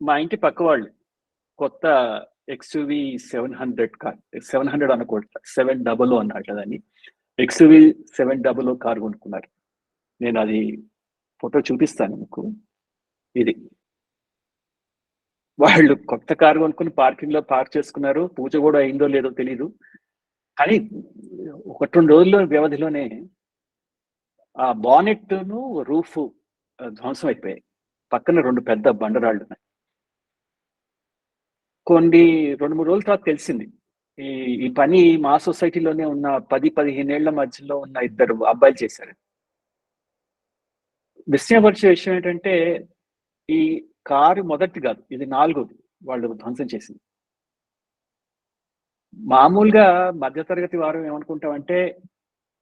మా ఇంటి పక్క వాళ్ళు కొత్త ఎక్స్యూవి 700 కార్, 700 అనకూడదు, 700 అన్నట్టు దాన్ని. ఎక్స్యూవి 700 కార్ కొనుక్కున్నారు. నేను అది ఫోటో చూపిస్తాను మీకు. ఇది వాళ్ళు కొత్త కారు కొనుక్కుని పార్కింగ్ లో పార్క్ చేసుకున్నారు. పూజ కూడా అయిందో లేదో తెలీదు, కానీ 1-2 రోజుల వ్యవధిలోనే ఆ బానెట్ ను రూఫ్ ధ్వంసం అయిపోయాయి. పక్కన 2 పెద్ద బండరాళ్ళు ఉన్నాయి. కొన్ని 2-3 రోజుల తర్వాత తెలిసింది ఈ ఈ పని మా సొసైటీలోనే ఉన్న 10-15 ఏళ్ల మధ్యలో ఉన్న 2 అబ్బాయిలు చేశారు. విస్మయపరిచే విషయం ఏంటంటే ఈ కారు మొదటి కాదు, ఇది 4ది వాళ్ళు ధ్వంసం చేసింది. మామూలుగా మధ్యతరగతి వారు ఏమనుకుంటామంటే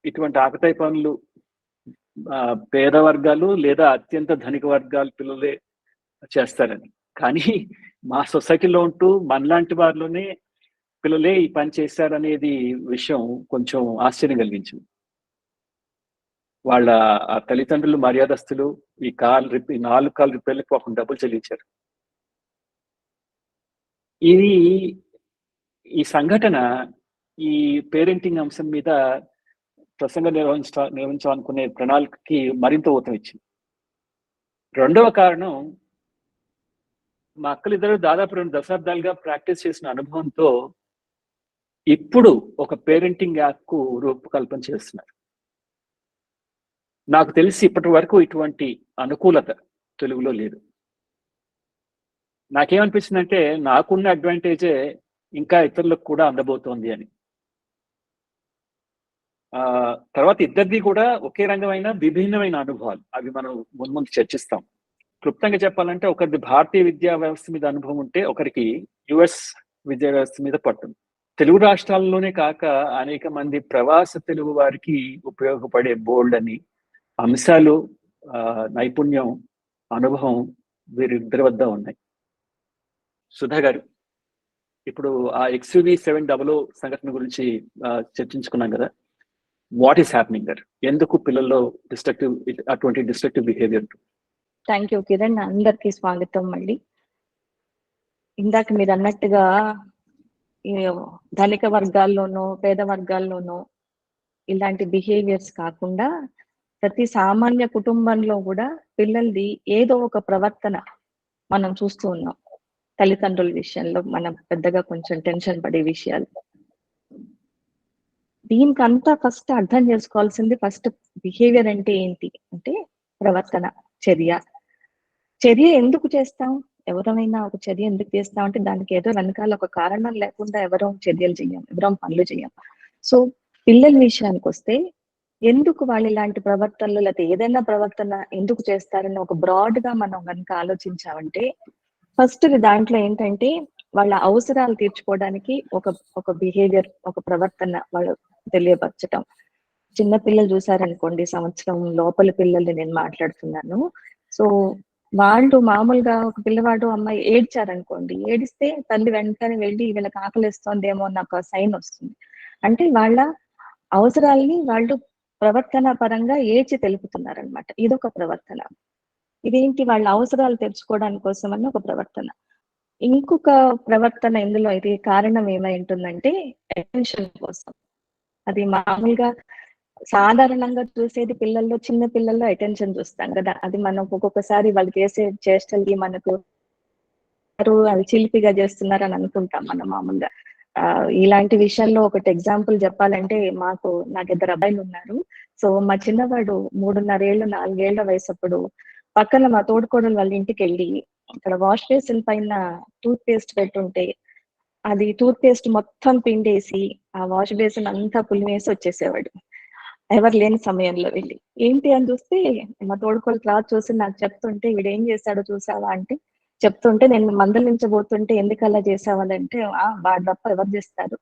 ఇటువంటి ఆకతాయి పనులు పేద వర్గాలు లేదా అత్యంత ధనిక వర్గాల పిల్లలే చేస్తారని. కానీ మా సొసైటీలో ఉంటూ మనలాంటి వారిలోనే పిల్లలే ఈ పని చేశారనేది విషయం కొంచెం ఆశ్చర్యం కలిగించింది. వాళ్ళ ఆ తల్లిదండ్రులు మర్యాదస్తులు ఈ 4 కాల్ రిపేర్లకు పాపం డబ్బులు చెల్లించారు. ఇది ఈ సంఘటన ఈ పేరెంటింగ్ అంశం మీద ప్రసంగం నిర్వహించాలనుకునే ప్రణాళికకి మరింత ఊతం ఇచ్చింది. రెండవ కారణం, మా అక్కలిద్దరూ దాదాపు 2 దశాబ్దాలుగా ప్రాక్టీస్ చేసిన అనుభవంతో ఇప్పుడు ఒక పేరెంటింగ్ యాప్ కు రూపకల్పన చేస్తున్నారు. నాకు తెలిసి ఇప్పటి వరకు ఇటువంటి అనుకూలత తెలుగులో లేదు. నాకేమనిపిస్తుందంటే నాకున్న అడ్వాంటేజే ఇంకా ఇతరులకు కూడా అందబోతోంది అని. తర్వాత ఇద్దరిది కూడా ఒకే రంగమైన విభిన్నమైన అనుభవాలు, అవి మనం ముందు చర్చిస్తాం. క్లుప్తంగా చెప్పాలంటే ఒకరిది భారతీయ విద్యా వ్యవస్థ మీద అనుభవం ఉంటే ఒకరికి యుఎస్ విద్యా వ్యవస్థ మీద పట్టుంది. తెలుగు రాష్ట్రాల్లోనే కాక అనేక మంది ప్రవాస తెలుగు వారికి ఉపయోగపడే బోల్డ్ అని అంశాలు, నైపుణ్యం, అనుభవం వీరిద్దరి వద్ద ఉన్నాయి. సుధా గారు, ఇప్పుడు ఆ ఎక్స్యూవి 700 సంఘటన గురించి చర్చించుకున్నాం కదా. What is happening there? ఎందుకు పిల్లల్లో అటువంటి destructive behaviour? Thank you Kiran, అందరికీ స్వాగతం. మళ్ళీ ఇందాక మీరు అన్నట్టుగా ధనిక వర్గాల్లోనూ పేద వర్గాల్లోనూ ఇలాంటి బిహేవియర్స్ కాకుండా ప్రతి సామాన్య కుటుంబంలో కూడా పిల్లలది ఏదో ఒక ప్రవర్తన మనం చూస్తూ ఉన్నాం. తల్లిదండ్రుల విషయంలో మనం పెద్దగా కొంచెం టెన్షన్ పడే విషయాలు. దీనికంతా ఫస్ట్ అర్థం చేసుకోవాల్సింది, ఫస్ట్ బిహేవియర్ అంటే ఏంటి అంటే ప్రవర్తన, చర్య ఎందుకు చేస్తాం? ఎవరైనా ఒక చర్య ఎందుకు చేస్తాం అంటే దానికి ఏదో వెనకాల ఒక కారణం లేకుండా ఎవరో చర్యలు చేయం, ఎవరో పనులు చేయం. సో పిల్లల విషయానికి వస్తే ఎందుకు వాళ్ళు ఇలాంటి ప్రవర్తనలు లేకపోతే ఏదైనా ప్రవర్తన ఎందుకు చేస్తారని ఒక బ్రాడ్ గా మనం కనుక ఆలోచించామంటే ఫస్ట్ దాంట్లో ఏంటంటే వాళ్ళ అవసరాలు తీర్చుకోవడానికి ఒక బిహేవియర్, ఒక ప్రవర్తన వాళ్ళు తెలియపరచటం. చిన్న పిల్లలు చూసారనుకోండి, సంవత్సరం లోపల పిల్లల్ని నేను మాట్లాడుతున్నాను. సో వాళ్ళు మామూలుగా ఒక పిల్లవాడు అమ్మాయి ఏడ్చారనుకోండి, ఏడిస్తే తల్లి వెంటనే వెళ్ళి వీళ్ళకి ఆకలిస్తోందేమో అన్న ఒక సైన్ వస్తుంది. అంటే వాళ్ళ అవసరాలని వాళ్ళు ప్రవర్తన పరంగా ఏడ్చి తెలుపుతున్నారనమాట. ఇదొక ప్రవర్తన. ఇదేంటి, వాళ్ళ అవసరాలు తెచ్చుకోవడానికి కోసం అని ఒక ప్రవర్తన. ఇంకొక ప్రవర్తన ఇందులో ఇది కారణం ఏమై ఉంటుందంటే అటెన్షన్ కోసం. అది మామూలుగా సాధారణంగా చూసేది పిల్లల్లో, చిన్న పిల్లల్లో అటెన్షన్ చూస్తాం కదా. అది మనం ఒక్కొక్కసారి వాళ్ళు చేసే చేష్టలకి మనకు అది చిలిపిగా చేస్తున్నారు అని అనుకుంటాం మనం మామూలుగా. ఇలాంటి విషయంలో ఒకటి ఎగ్జాంపుల్ చెప్పాలంటే నాకు 2 అబ్బాయిలు ఉన్నారు. సో మా చిన్నవాడు 3.5 ఏళ్ళు 4 ఏళ్ల వయసప్పుడు పక్కన మా తోడుకోడలు వాళ్ళ ఇంటికి వెళ్ళి అక్కడ వాష్ బేసిన్ పైన టూత్ పేస్ట్ పెట్టుంటే అది టూత్ పేస్ట్ మొత్తం పిండేసి ఆ వాష్ బేసిన్ అంతా పులిమేసి వచ్చేసేవాడు ఎవరు లేని సమయంలో. వెళ్ళి ఏంటి అని చూస్తే మా తోడుకోలు క్లాత్ చూసి నాకు చెప్తుంటే, వీడేం చేశాడో చూసావా అంటే చెప్తుంటే, నేను మందలించబోతుంటే ఎందుకు అలా చేసావాలంటే వాడు తప్ప ఎవరు చేస్తారు,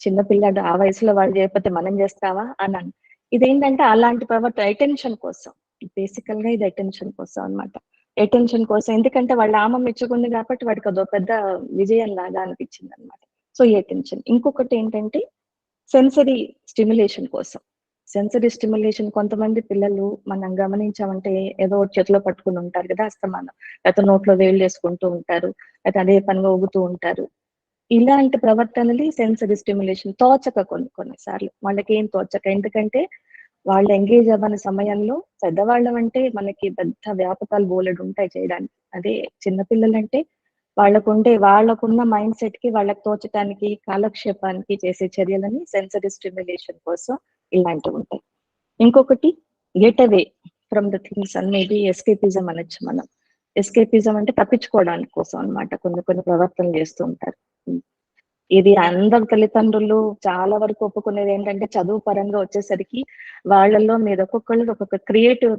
చిన్నపిల్లాడు ఆ వయసులో వాడు చేయకపోతే మనం చేస్తావా అన్నాను. ఇదేంటంటే అలాంటి ప్రవర్తన అటెన్షన్ కోసం, బేసికల్ గా ఇది అటెన్షన్ కోసం అనమాట. అటెన్షన్ కోసం, ఎందుకంటే వాళ్ళ ఆమె మెచ్చుకుంది కాబట్టి వాడికి అదో పెద్ద విజయం లాగా అనిపించింది అనమాట. సో ఈ అటెన్షన్. ఇంకొకటి ఏంటంటే సెన్సరీ స్టిమ్యులేషన్ కోసం. సెన్సరీ స్టిమ్యులేషన్ కొంతమంది పిల్లలు మనం గమనించామంటే ఏదో ఒకటి చేతిలో పట్టుకుని ఉంటారు కదా అస్తమానం, లేకపోతే నోట్లో వేళ్ళు వేసుకుంటూ ఉంటారు, లేకపోతే అదే పనిగా ఊగుతూ ఉంటారు. ఇలాంటి ప్రవర్తనలు సెన్సరీ స్టిమ్యులేషన్ తోచక కొన్నిసార్లు వాళ్ళకి ఏం తోచక, ఎందుకంటే వాళ్ళు ఎంగేజ్ అవ్వని సమయంలో పెద్దవాళ్ళం అంటే మనకి పెద్ద వ్యాపకాలు బోలెడు ఉంటాయి చేయడానికి. అదే చిన్నపిల్లలంటే వాళ్ళకున్న మైండ్ సెట్ కి వాళ్ళకి తోచటానికి కాలక్షేపానికి చేసే చర్యలని సెన్సరీ స్టిమ్యులేషన్ కోసం ఇలాంటివి ఉంటాయి. ఇంకొకటి get away from the things అనేది ఎస్కేపిజం అనొచ్చు మనం. ఎస్కేపిజం అంటే తప్పించుకోవడానికి కోసం అన్నమాట కొన్ని ప్రవర్తనలు చేస్తూ ఉంటారు. ఇది అందరు తల్లిదండ్రులు చాలా వరకు ఒప్పుకునేది ఏంటంటే చదువు పరంగా వచ్చేసరికి వాళ్ళలో మీద ఒక్కొక్కళ్ళు ఒక్కొక్క క్రియేటివ్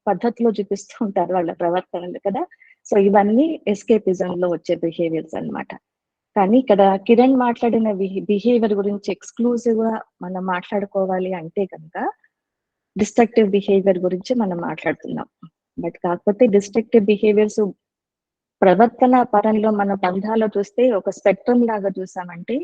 పద్ధతిలో చూపిస్తూ ఉంటారు వాళ్ళ ప్రవర్తనలు కదా. సో ఇవన్నీ ఎస్కేపిజం లో వచ్చే బిహేవియర్స్ అన్నమాట. కానీ ఇక్కడ కిరణ్ మాట్లాడిన బిహేవియర్ గురించి ఎక్స్క్లూజివ్ గా మనం మాట్లాడుకోవాలి అంటే కనుక డిస్ట్రక్టివ్ బిహేవియర్ గురించి మనం మాట్లాడుతున్నాం. బట్ కాకపోతే డిస్ట్రక్టివ్ బిహేవియర్స్ ప్రవర్తన పరంలో మన బంధాలు చూస్తే ఒక స్పెక్ట్రమ్ లాగా చూసామంటే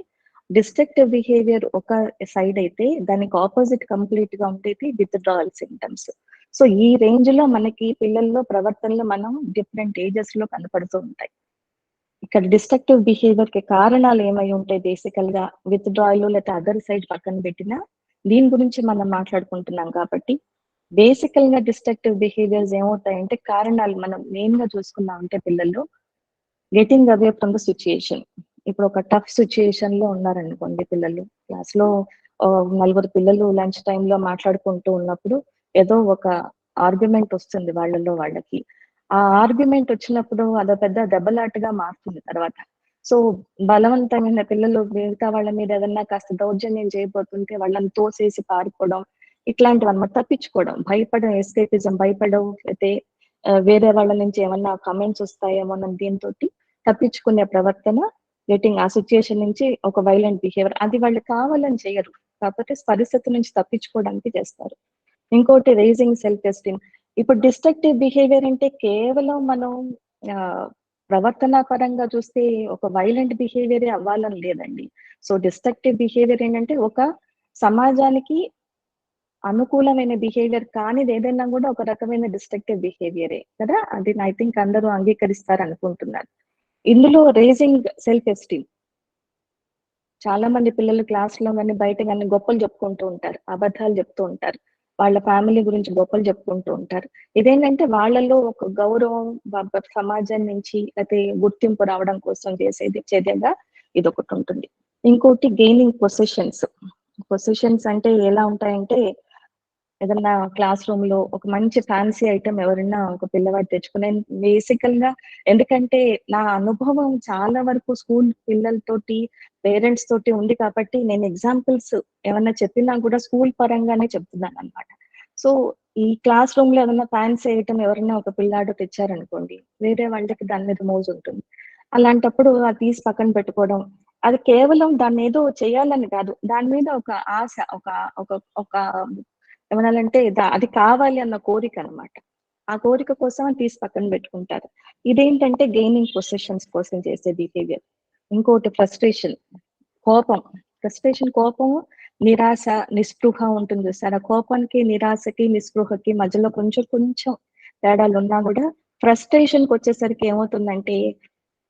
డిస్ట్రక్టివ్ బిహేవియర్ ఒక సైడ్ అయితే దానికి ఆపోజిట్ కంప్లీట్ గా ఉండేది విత్డ్రాయల్ సింటమ్స్. సో ఈ రేంజ్ లో మనకి పిల్లల్లో ప్రవర్తనలో మనం డిఫరెంట్ ఏజెస్ లో కనపడుతూ ఉంటాయి. ఇక్కడ డిస్ట్రక్టివ్ బిహేవియర్ కి కారణాలు ఏమై ఉంటాయి బేసికల్ గా విత్డ్రాయల్ లేకపోతే అదర్ సైడ్ పక్కన పెట్టినా దీని గురించి మనం మాట్లాడుకుంటున్నాం కాబట్టి బేసికల్ గా డిస్ట్రక్టివ్ బిహేవియర్స్ ఏమవుతాయంటే కారణాలు మనం మెయిన్ గా చూసుకున్నాం అంటే పిల్లలు getting away from the situation. ఇప్పుడు ఒక టఫ్ సిచ్యుయేషన్ లో ఉన్నారనుకోండి పిల్లలు, క్లాస్ లో నలుగురు పిల్లలు లంచ్ టైంలో మాట్లాడుకుంటూ ఉన్నప్పుడు ఏదో ఒక ఆర్గ్యుమెంట్ వస్తుంది వాళ్ళకి. ఆ ఆర్గ్యుమెంట్ వచ్చినప్పుడు అదో పెద్ద దెబ్బలాటగా మారుతుంది తర్వాత. సో బలవంతమైన పిల్లలు మిగతా వాళ్ళ మీద ఏదన్నా కాస్త దౌర్జన్యం చేయబోతుంటే వాళ్ళని తోసేసి పారిపోవడం, ఇట్లాంటివి అన్నమాట. తప్పించుకోవడం, భయపడడం, ఎస్కేపిజం, భయపడడం, అయితే వేరే వాళ్ళ నుంచి ఏమన్నా కమెంట్స్ వస్తాయేమో అన్న దీంతో తప్పించుకునే ప్రవర్తన, గెటింగ్ ఆ సిచ్యుయేషన్ నుంచి ఒక వైలెంట్ బిహేవియర్. అది వాళ్ళు కావాలని చేయరు, కాకపోతే పరిస్థితి నుంచి తప్పించుకోవడానికి చేస్తారు. ఇంకోటి రేజింగ్ సెల్ఫ్ ఎస్టీమ్. ఇప్పుడు డిస్ట్రక్టివ్ బిహేవియర్ అంటే కేవలం మనం ఆ ప్రవర్తన పరంగా చూస్తే ఒక వైలెంట్ బిహేవియరే అవ్వాలని లేదండి. సో డిస్ట్రక్టివ్ బిహేవియర్ ఏంటంటే ఒక సమాజానికి అనుకూలమైన బిహేవియర్ కానిది ఏదైనా కూడా ఒక రకమైన డిస్ట్రక్టివ్ బిహేవియరే కదా. అది ఐ థింక్ అందరూ అంగీకరిస్తారు అనుకుంటున్నాను. ఇందులో రేజింగ్ సెల్ఫ్ ఎస్టీమ్, చాలా మంది పిల్లలు క్లాస్ లో కానీ బయట కానీ గొప్పలు చెప్పుకుంటూ ఉంటారు, అబద్ధాలు చెప్తూ ఉంటారు, వాళ్ళ ఫ్యామిలీ గురించి గొప్పలు చెప్పుకుంటూ ఉంటారు. ఇదేంటంటే వాళ్ళలో ఒక గౌరవం సమాజం నుంచి అయితే గుర్తింపు రావడం కోసం చేసేది చర్యగా ఇది ఒకటి ఉంటుంది. ఇంకోటి గెయినింగ్ పొసిషన్స్ అంటే ఎలా ఉంటాయంటే ఏదన్నా క్లాస్ రూమ్ లో ఒక మంచి ఫ్యాన్సీ ఐటమ్ ఎవరైనా ఒక పిల్లవాడు తెచ్చుకునే బేసికల్ గా, ఎందుకంటే నా అనుభవం చాలా వరకు స్కూల్ పిల్లలతోటి పేరెంట్స్ తోటి ఉంది కాబట్టి నేను ఎగ్జాంపుల్స్ ఏమన్నా చెప్పినా కూడా స్కూల్ పరంగానే చెప్తున్నాను అనమాట. సో ఈ క్లాస్ రూమ్ లో ఏదైనా ఫ్యాన్సీ ఐటమ్ ఎవరైనా ఒక పిల్లాడు తెచ్చారనుకోండి, వేరే వాళ్ళకి దాని మీద మోజు ఉంటుంది. అలాంటప్పుడు అది తీసి పక్కన పెట్టుకోవడం, అది కేవలం దాన్ని ఏదో చేయాలని కాదు, దాని మీద ఒక ఆశ, ఒక ఒక ఒక ఏమనాలంటే అది కావాలి అన్న కోరిక అన్నమాట. ఆ కోరిక కోసం అది తీసి పక్కన పెట్టుకుంటారు. ఇదేంటంటే గెయినింగ్ పొజిషన్స్ కోసం చేసే బిహేవియర్. ఇంకోటి కోపం, నిరాశ, నిస్పృహ ఉంటుంది చూసారా. కోపానికి, నిరాశకి, నిస్పృహకి మధ్యలో కొంచెం కొంచెం తేడాలు ఉన్నా కూడా ఫ్రస్ట్రేషన్ కి వచ్చేసరికి ఏమవుతుందంటే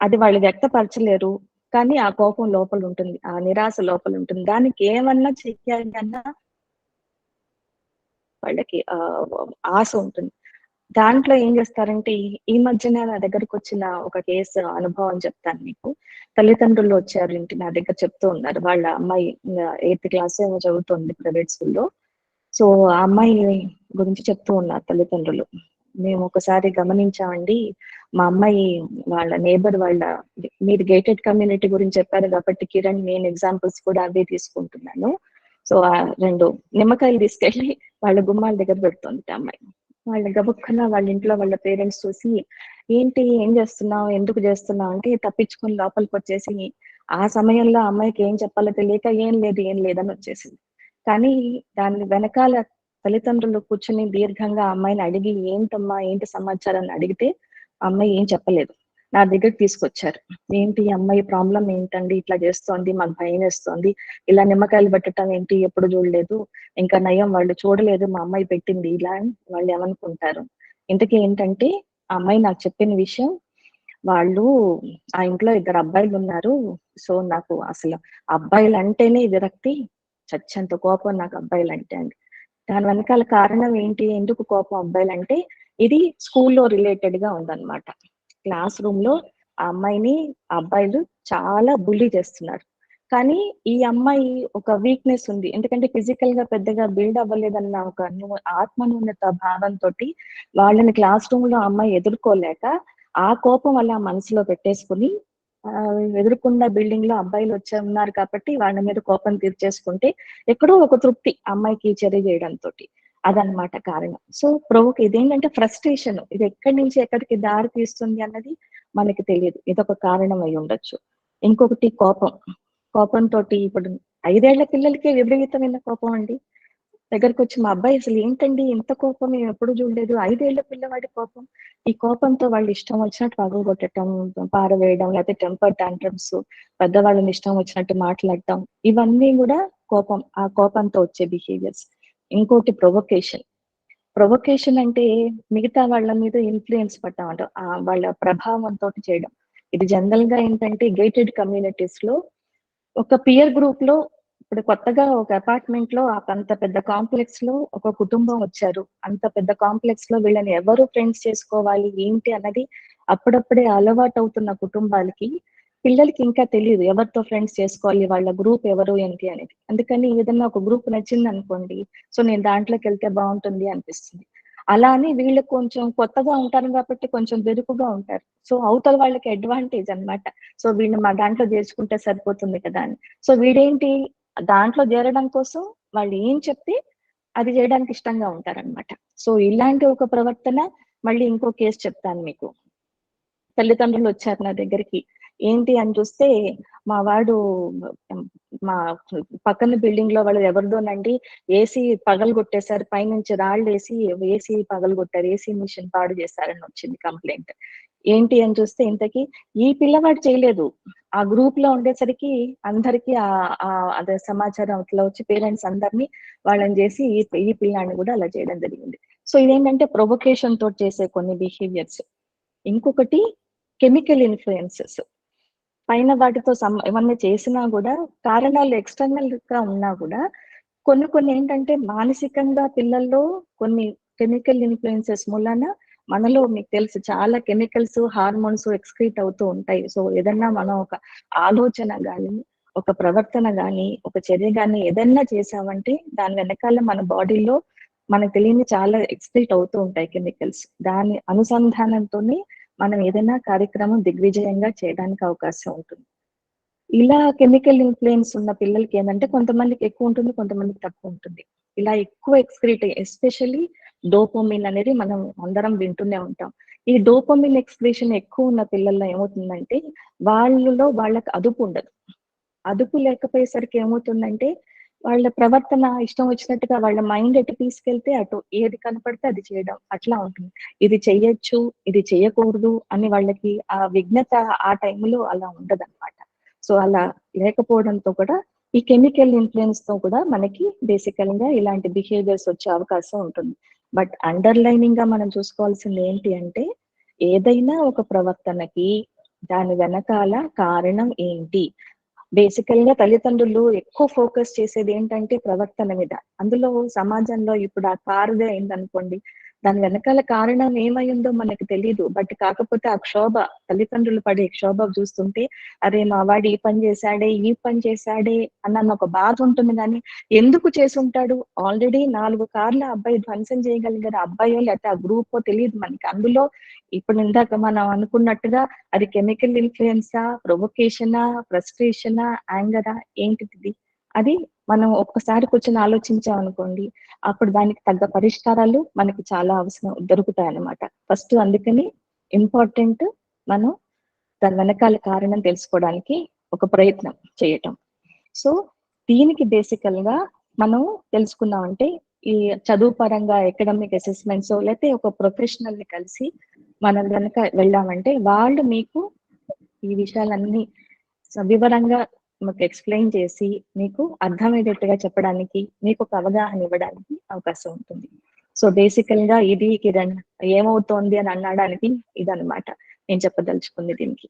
అది వాళ్ళు వ్యక్తపరచలేరు, కానీ ఆ కోపం లోపల ఉంటుంది, ఆ నిరాశ లోపల ఉంటుంది. దానికి ఏమన్నా చెయ్యాలి అన్నా వాళ్ళకి ఆశ ఉంటుంది. దాంట్లో ఏం చేస్తారంటే ఈ మధ్యన నా దగ్గరకు వచ్చిన ఒక కేసు అనుభవం చెప్తాను మీకు. తల్లిదండ్రులు వచ్చారు ఇంటి నా దగ్గర, చెప్తూ ఉన్నారు వాళ్ళ అమ్మాయి 8th క్లాస్ ఏమో చదువుతుంది ప్రైవేట్ స్కూల్లో. సో ఆ అమ్మాయి గురించి చెప్తూ ఉన్నారు తల్లిదండ్రులు. మేము ఒకసారి గమనించామండి, మా అమ్మాయి వాళ్ళ నేబర్ మీరు గేటెడ్ కమ్యూనిటీ గురించి చెప్పారు కాబట్టి కిరణ్, నేను ఎగ్జాంపుల్స్ కూడా అవే తీసుకుంటున్నాను. సో ఆ 2 నిమ్మకాయలు తీసుకెళ్లి వాళ్ళ గుమ్మాల దగ్గర పెడుతుంది అమ్మాయి. వాళ్ళ గబుక్కన వాళ్ళ ఇంట్లో వాళ్ళ పేరెంట్స్ చూసి, ఏంటి ఏం చేస్తున్నావు, ఎందుకు చేస్తున్నావు అంటే తప్పించుకొని లోపలికి వచ్చేసి, ఆ సమయంలో అమ్మాయికి ఏం చెప్పాలో తెలియక ఏం లేదని వచ్చేసింది. కానీ దాని వెనకాల తల్లిదండ్రులు కూర్చుని దీర్ఘంగా అమ్మాయిని అడిగి, ఏంటమ్మా ఏంటి సమాచారాన్ని అడిగితే అమ్మాయి ఏం చెప్పలేదు. నా దగ్గరికి తీసుకొచ్చారు. ఏంటి ఈ అమ్మాయి ప్రాబ్లం ఏంటండి, ఇట్లా చేస్తోంది, మాకు భయం వేస్తోంది, ఇలా నిమ్మకాయలు పెట్టడం ఏంటి, ఎప్పుడు చూడలేదు, ఇంకా నయం వాళ్ళు చూడలేదు మా అమ్మాయి పెట్టింది ఇలా అని వాళ్ళు ఏమనుకుంటారు. ఇంతకీ ఏంటంటే ఆ అమ్మాయి నాకు చెప్పిన విషయం, వాళ్ళు ఆ ఇంట్లో 2 అబ్బాయిలు ఉన్నారు. సో నాకు అసలు అబ్బాయిలు అంటేనే విరక్తి, చచ్చేంత కోపం నాకు అబ్బాయిలంటే అండి. దాని వెనకాల కారణం ఏంటి, ఎందుకు కోపం అబ్బాయిలంటే, ఇది స్కూల్లో రిలేటెడ్ గా ఉందన్నమాట. క్లాస్ రూమ్ లో ఆ అమ్మాయిని ఆ అబ్బాయిలు చాలా బుల్లీ చేస్తున్నారు. కానీ ఈ అమ్మాయి ఒక వీక్నెస్ ఉంది, ఎందుకంటే ఫిజికల్ గా పెద్దగా బిల్డ్ అవ్వలేదన్న ఒక ఆత్మన్యూనత భావంతో వాళ్ళని క్లాస్ రూమ్ లో ఆ అమ్మాయి ఎదుర్కోలేక ఆ కోపం అలా మనసులో పెట్టేసుకుని ఎదురుకుండా బిల్డింగ్ లో అబ్బాయిలు వచ్చి ఉన్నారు కాబట్టి వాళ్ళ మీద కోపం తీర్చేసుకుంటే ఎక్కడో ఒక తృప్తి అమ్మాయికి చర్య చేయడంతో, అదనమాట కారణం. సో ఇదేంటంటే ఫ్రస్ట్రేషన్, ఇది ఎక్కడి నుంచి ఎక్కడికి దారి తీస్తుంది అన్నది మనకి తెలియదు, ఇదొక కారణం అయి ఉండొచ్చు. ఇంకొకటి కోపంతో ఇప్పుడు 5 ఏళ్ల పిల్లలకే విపరీతమైన కోపం అండి. దగ్గరకు వచ్చి మా అబ్బాయి అసలు ఏంటండి ఇంత కోపం, మేము ఎప్పుడు చూడలేదు, 5 ఏళ్ల పిల్లవాడి కోపం. ఈ కోపంతో వాళ్ళు ఇష్టం వచ్చినట్టు పగలగొట్టడం, పారవేయడం, లేకపోతే టెంపర్ టాంట్రమ్స్, పెద్దవాళ్ళని ఇష్టం వచ్చినట్టు మాట్లాడటం, ఇవన్నీ కూడా కోపం, ఆ కోపంతో వచ్చే బిహేవియర్స్. ఇంకోటి ప్రొవొకేషన్ అంటే మిగతా వాళ్ళ మీద ఇన్ఫ్లుయెన్స్ పడటం అంట, వాళ్ళ ప్రభావంతో చేయడం. ఇది జనరల్ గా ఏంటంటే గేటెడ్ కమ్యూనిటీస్ లో ఒక పియర్ గ్రూప్ లో, ఇప్పుడు కొత్తగా ఒక అపార్ట్మెంట్ లో అంత పెద్ద కాంప్లెక్స్ లో ఒక కుటుంబం వచ్చారు, అంత పెద్ద కాంప్లెక్స్ లో వీళ్ళని ఎవరు ఫ్రెండ్స్ చేసుకోవాలి ఏంటి అన్నది అప్పుడప్పుడే అలవాటు అవుతున్న కుటుంబాలకి పిల్లలకి ఇంకా తెలియదు ఎవరితో ఫ్రెండ్స్ చేసుకోవాలి, వాళ్ళ గ్రూప్ ఎవరు ఏంటి అనేది. అందుకని ఏదన్నా ఒక గ్రూప్ నచ్చింది అనుకోండి, సో నేను దాంట్లోకి వెళ్తే బాగుంటుంది అనిపిస్తుంది. అలా అని వీళ్ళు కొంచెం కొత్తగా ఉంటారు కాబట్టి కొంచెం బెరుకుగా ఉంటారు, సో అవతల వాళ్ళకి అడ్వాంటేజ్ అన్నమాట. సో వీళ్ళు మా దాంట్లో చేర్చుకుంటే సరిపోతుంది కదా అని. సో వీడేంటి, దాంట్లో చేరడం కోసం వాళ్ళు ఏం చెప్తే అది చేయడానికి ఇష్టంగా ఉంటారన్నమాట. సో ఇలాంటి ఒక ప్రవర్తన. మళ్ళీ ఇంకో కేసు చెప్తాను మీకు. తల్లిదండ్రులు వచ్చారు నా దగ్గరికి, ఏంటి అని చూస్తే మా వాడు మా పక్కన బిల్డింగ్ లో వాళ్ళు ఎవరిదోనండి ఏసీ పగలు కొట్టేశారు, పైనుంచి రాళ్ళు వేసి ఏసీ పగలు కొట్టారు, ఏసీ మిషన్ పాడు చేశారని వచ్చింది కంప్లైంట్. ఏంటి అని చూస్తే ఇంతకీ ఈ పిల్లవాడు చేయలేదు, ఆ గ్రూప్ లో ఉండేసరికి అందరికి అదే సమాచారం అట్లా వచ్చి పేరెంట్స్ అందరినీ వాళ్ళని చేసి ఈ పిల్లాన్ని కూడా అలా చేయడం జరిగింది. సో ఇదేంటంటే ప్రొవొకేషన్ తోటి చేసే కొన్ని బిహేవియర్స్. ఇంకొకటి కెమికల్ ఇన్ఫ్లుయెన్సెస్. పైన వాటితో ఏమన్నా చేసినా కూడా కారణాలు ఎక్స్టర్నల్ గా ఉన్నా కూడా కొన్ని ఏంటంటే మానసికంగా పిల్లల్లో కొన్ని కెమికల్ ఇన్ఫ్లుయెన్సెస్ మూలన మనలో మీకు తెలుసు చాలా కెమికల్స్, హార్మోన్స్ ఎక్స్క్రీట్ అవుతూ ఉంటాయి. సో ఏదన్నా మనం ఒక ఆలోచన గాని, ఒక ప్రవర్తన గాని, ఒక చర్య గాని ఏదన్నా చేసామంటే దాని వెనకాల మన బాడీలో మనకు తెలియని చాలా ఎక్స్క్రీట్ అవుతూ ఉంటాయి కెమికల్స్. దాని అనుసంధానంతోనే మనం ఏదైనా కార్యక్రమం దిగ్విజయంగా చేయడానికి అవకాశం ఉంటుంది. ఇలా కెమికల్ ఇన్ఫ్లుయెన్స్ ఉన్న పిల్లలకి ఏంటంటే కొంతమందికి ఎక్కువ ఉంటుంది, కొంతమందికి తక్కువ ఉంటుంది. ఇలా ఎక్కువ ఎక్స్క్రీట్ ఎస్పెషల్లీ డోపమిన్ అనేది మనం అందరం వింటూనే ఉంటాం. ఈ డోపమిన్ ఎక్స్క్రీషన్ ఎక్కువ ఉన్న పిల్లల్లో ఏమవుతుందంటే వాళ్ళకి అదుపు ఉండదు. అదుపు లేకపోయేసరికి ఏమవుతుందంటే వాళ్ళ ప్రవర్తన ఇష్టం వచ్చినట్టుగా వాళ్ళ మైండ్ ఎటు తీసుకెళ్తే అటు, ఏది కనపడితే అది చేయడం అట్లా ఉంటుంది. ఇది చెయ్యొచ్చు, ఇది చేయకూడదు అని వాళ్ళకి ఆ విఘ్నత ఆ టైంలో అలా ఉండదన్నమాట. సో అలా లేకపోవడంతో కూడా ఈ కెమికల్ ఇన్ఫ్లుయెన్స్ తో కూడా మనకి బేసికల్ గా ఇలాంటి బిహేవియర్స్ వచ్చే అవకాశం ఉంటుంది. బట్ అండర్లైనింగ్ గా మనం చూసుకోవాల్సింది ఏంటి అంటే, ఏదైనా ఒక ప్రవర్తనకి దాని వెనకాల కారణం ఏంటి. బేసికల్ గా తల్లిదండ్రులు ఎక్కువ ఫోకస్ చేసేది ఏంటంటే ప్రవర్తన మీద. అందులో సమాజంలో ఇప్పుడు ఆ కారుదే అయిందనుకోండి, దాని వెనకాల కారణం ఏమైందో మనకు తెలియదు. బట్ కాకపోతే ఆ క్షోభ, తల్లిదండ్రులు పడే క్షోభ చూస్తుంటే అరే మా వాడు ఈ పని చేశాడే అన్న ఒక బాధ ఉంటుంది. కానీ ఎందుకు చేసుంటాడు, ఆల్రెడీ 4 కార్లు అబ్బాయి ధ్వంసం చేయగలిగారు, అబ్బాయో లేకపోతే ఆ గ్రూప్ తెలియదు మనకి. అందులో ఇప్పుడు ఇందాక మనం అనుకున్నట్టుగా అది కెమికల్ ఇన్ఫ్లుయెన్సా, ప్రొవొకేషనా, ఫ్రస్ట్రేషనా, యాంగరా, ఏంటిది అది మనం ఒక్కసారి కూర్చొని ఆలోచించాం అనుకోండి, అప్పుడు దానికి తగ్గ పరిష్కారాలు మనకి చాలా అవసరం దొరుకుతాయి అన్నమాట. ఫస్ట్ అందుకని ఇంపార్టెంట్ మనం దాని వెనకాల కారణం తెలుసుకోవడానికి ఒక ప్రయత్నం చేయటం. సో దీనికి బేసికల్ గా మనం తెలుసుకున్నామంటే ఈ చదువు పరంగా ఎకడమిక్ అసెస్మెంట్స్ లేకపోతే ఒక ప్రొఫెషనల్ ని కలిసి మనం కనుక వెళ్ళామంటే వాళ్ళు మీకు ఈ విషయాలన్నీ వివరంగా మీకు ఎక్స్ప్లెయిన్ చేసి మీకు అర్థమయ్యేటట్టుగా చెప్పడానికి, మీకు ఒక అవగాహన ఇవ్వడానికి అవకాశం ఉంటుంది. సో బేసికల్ గా ఇది కిరణ్ ఏమవుతోంది అని అనడానికి ఇదన్నమాట నేను చెప్పదలుచుకుంది దీనికి.